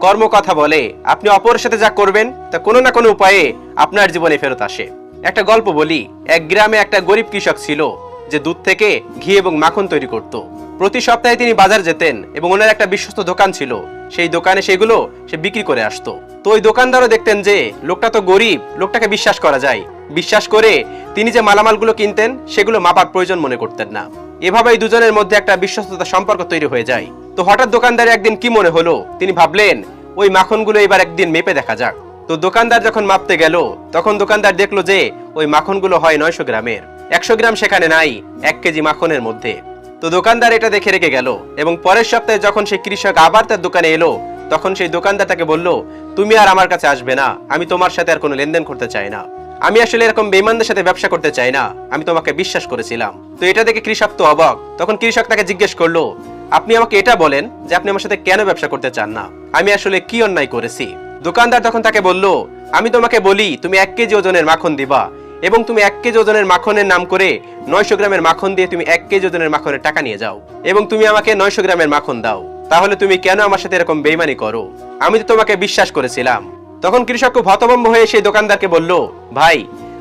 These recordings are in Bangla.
কর্ম কথা বলে। আপনি অপরের সাথে যা করবেন তা কোনো না কোনো উপায়ে আপনার জীবনে ফেরত আসে। একটা গল্প বলি। এক গ্রামে একটা গরিব কৃষক ছিল যে দুধ থেকে ঘি এবং মাখন তৈরি করত। প্রতি সপ্তাহে তিনি বাজার যেতেন এবং ওনার একটা বিশ্বস্ত দোকান ছিল। সেই দোকানে সেগুলো সে বিক্রি করে আসতো। তো ওই দোকানদারও দেখতেন যে লোকটা তো গরিব, লোকটাকে বিশ্বাস করা যায়। বিশ্বাস করে তিনি যে মালামালগুলো কিনতেন সেগুলো মাপার প্রয়োজন মনে করতেন না। এভাবেই দুজনের মধ্যে একটা বিশ্বস্ততা সম্পর্ক তৈরি হয়ে যায়। তো হঠাৎ দোকানদার একদিন কি মনে হলো, তিনি ভাবলেন ওই মাখনগুলো এবার একদিন মেপে দেখা যাক। তো দোকানদার যখন মাপতে গেল তখন দোকানদার দেখলো যে ওই মাখনগুলো হয় 900 গ্রামের। 100 গ্রাম সেখানে নাই 1 কেজি মাখনের মধ্যে। তো দোকানদার এটা দেখে রেখে গেল এবং পরের সপ্তাহে যখন সেই কৃষক আবার তার দোকানে এলো তখন সেই দোকানদার তাকে বলল, তুমি আর আমার কাছে আসবে না, আমি তোমার সাথে আর কোনো লেনদেন করতে চাই না। আমি আসলে এরকম বেঈমানদের সাথে ব্যবসা করতে চাই না, আমি তোমাকে বিশ্বাস করেছিলাম। তো এটা দেখে কৃষক তো অবাক। তখন কৃষক তাকে জিজ্ঞেস করলো, আপনি আমাকে এটা বলেন যে আপনি আমার সাথে কেন ব্যবসা করতে চান না, আমি আসলে কি অন্যায় করেছি? দোকানদার তখন তাকে বলল, আমি তোমাকে বলি তুমি 1 কেজি ওজনের মাখন দিবা এবং তুমি 1 কেজি ওজনের মাখনের নাম করে 900 গ্রামের মাখন দিয়ে তুমি 1 কেজি ওজনের মাখনের টাকা নিয়ে যাও এবং তুমি আমাকে 900 গ্রামের মাখন দাও। তাহলে তুমি কেন আমার সাথে এরকম বেইমানি করো? আমি তো তোমাকে বিশ্বাস করেছিলাম। তখন কৃষক খুব হতভম্ব হয়ে সেই দোকানদারকে বলল, ভাই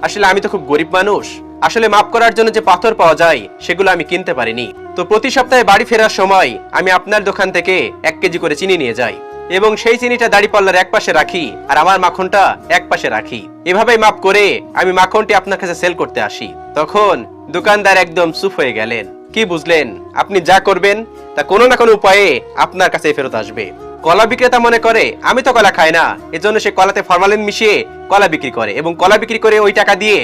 আসলে আমি তো খুব গরিব মানুষ, আসলে মাপ করার জন্য যে পাথর পাওয়া যায় সেগুলো আমি কিনতে পারিনি। তো প্রতি সপ্তাহে বাড়ি ফেরার সময় আমি আপনার দোকান থেকে 1 কেজি করে চিনি নিয়ে যাই এবং সেই চিনিটা দাড়িপাল্লার এক পাশে রাখি আর আমার মাখনটা এক পাশে রাখি। এভাবেই মাপ করে আমি মাখনটি আপনার কাছে সেল করতে আসি। তখন দোকানদার একদম চুপ হয়ে গেলেন। কি বুঝলেন? আপনি যা করবেন তা কোনো না কোনো উপায়ে আপনার কাছে ফেরত আসবে। কলা বিক্রেতা মনে করে আমি তো কলা খাই না, এজন্য সে কলাতে ফরমালিন মিশিয়ে কলা বিক্রি করে এবং কলা বিক্রি করে ওই টাকা দিয়ে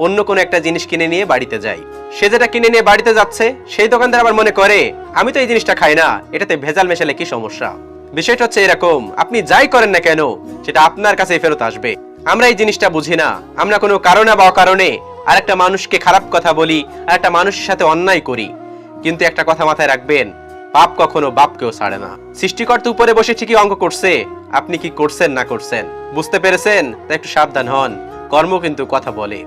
অন্য কোনো একটা জিনিস কিনে নিয়ে বাড়িতে যায়। সে যেটা কিনে নিয়ে বাড়িতে যাচ্ছে সেই দোকানদার আবার মনে করে আমি তো এই জিনিসটা খাই না, এটাতে ভেজাল মেশালে কি সমস্যা? বিষয়টা হচ্ছে এরকম, আপনি যাই করেন না কেন সেটা আপনার কাছে ফেরত আসবে। আমরা এই জিনিসটা বুঝি না। আমরা কোনো কারণে বা অকারণে আরেকটা মানুষকে খারাপ কথা বলি, আরেকটা মানুষের সাথে অন্যায় করি। কিন্তু একটা কথা মাথায় রাখবেন, পাপ কখনো বাপকেও ছাড়ে না। সৃষ্টিকর্তা উপরে বসে ঠিকই অঙ্ক করছে, আপনি কি করছেন না করছেন বুঝতে পেরেছেন? তাই একটু সাবধান হন, কর্ম কিন্তু কথা বলে।